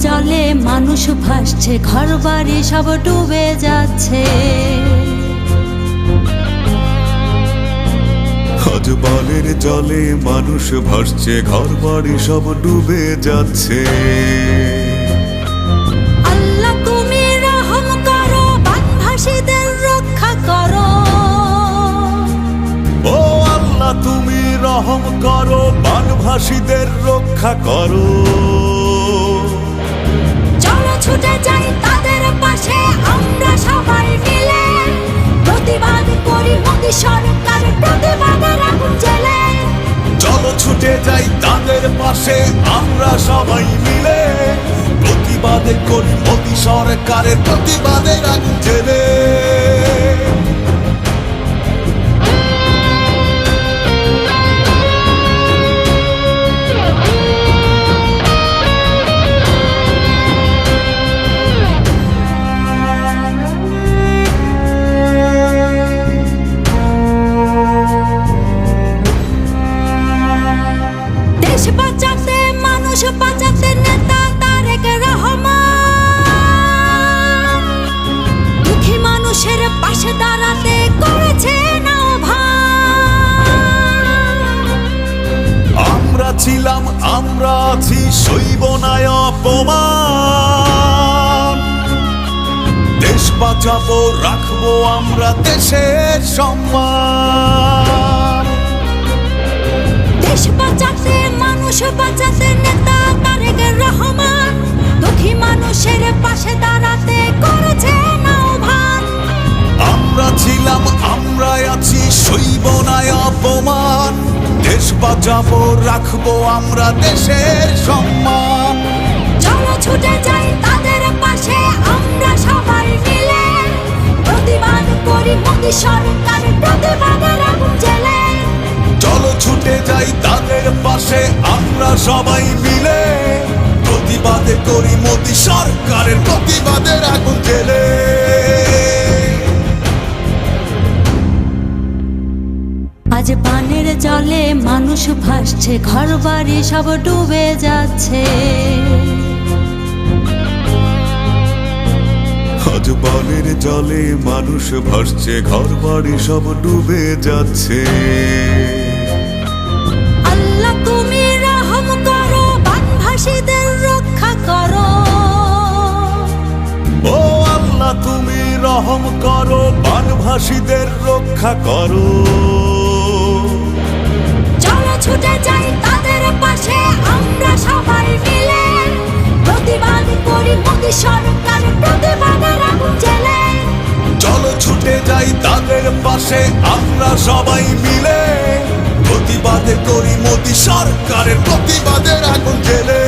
জলে মানুষ ভাসছে, ঘরবাড়ি সব ডুবে যাচ্ছে। আজ বানের জলে মানুষ ভাসছে, ঘরবাড়ি সব ডুবে যাচ্ছে। আল্লাহ তুমি রহম করো, বানভাসীদের রক্ষা করো। ও আল্লাহ তুমি রহম করো, বানভাসীদের রক্ষা করো। চলো ছুটে যাই তাদের পাশে, আমরা সবাই মিলে প্রতিবাদ করি মোদি সরকারের প্রতিবাদের আগুন জ্বেলে। চলো ছুটে যাই তাদের পাশে, আমরা সবাই মিলে প্রতিবাদ করি মোদি সরকারের প্রতিবাদের আগুন জ্বেলে। দেশ বাঁচাতে মানুষ বাঁচাতে নেতা তারেক রহমান, দুঃখী মানুষের পাশে দাঁড়াতে করেছেন আহ্বান। আমরা ছিলাম, আমরা আছি, সইব না অপমান। দেশ বাঁচাবো, রাখবো আমরা দেশের সম্মান। দেশ বাঁচাতে মানুষ বাঁচাতে নেতা তারেক রহমান, দুঃখী মানুষের পাশে দাঁড়াতে করেছেন আহ্বান। আমরা ছিলাম, আমরা আছি, সইব না অপমান। দেশ বাঁচাবো, রাখবো আমরা দেশের সম্মান। চলো ছুটে যাই তাদের পাশে, আমরা সবাই মিলে প্রতিবাদ করি মোদি সরকারের প্রতিবাদের আগুন জ্বেলে। চলো ছুটে যাই তাদের পাশে, আমরা সবাই মিলে প্রতিবাদ করি মোদি সরকারের প্রতিবাদের আগুন জ্বেলে। আজ বানের জলে মানুষ ভাসছে, ঘরবাড়ি সব ডুবে যাচ্ছে। আজ বানের জলে মানুষ ভাসছে, ঘরবাড়ি সব ডুবে যাচ্ছে। আল্লাহ তুমি রহম করো, বানভাসীদের রক্ষা করো। ও আল্লাহ তুমি রহম করো, বানভাসীদের রক্ষা করো। চলো ছুটে যাই তাদের পাশে, আমরা সবাই মিলে প্রতিবাদ করি মোদি সরকারের প্রতিবাদের আগুন জ্বেলে। চলো ছুটে যাই তাদের পাশে, আমরা সবাই মিলে প্রতিবাদ করি মোদি সরকারের প্রতিবাদের আগুন জ্বেলে।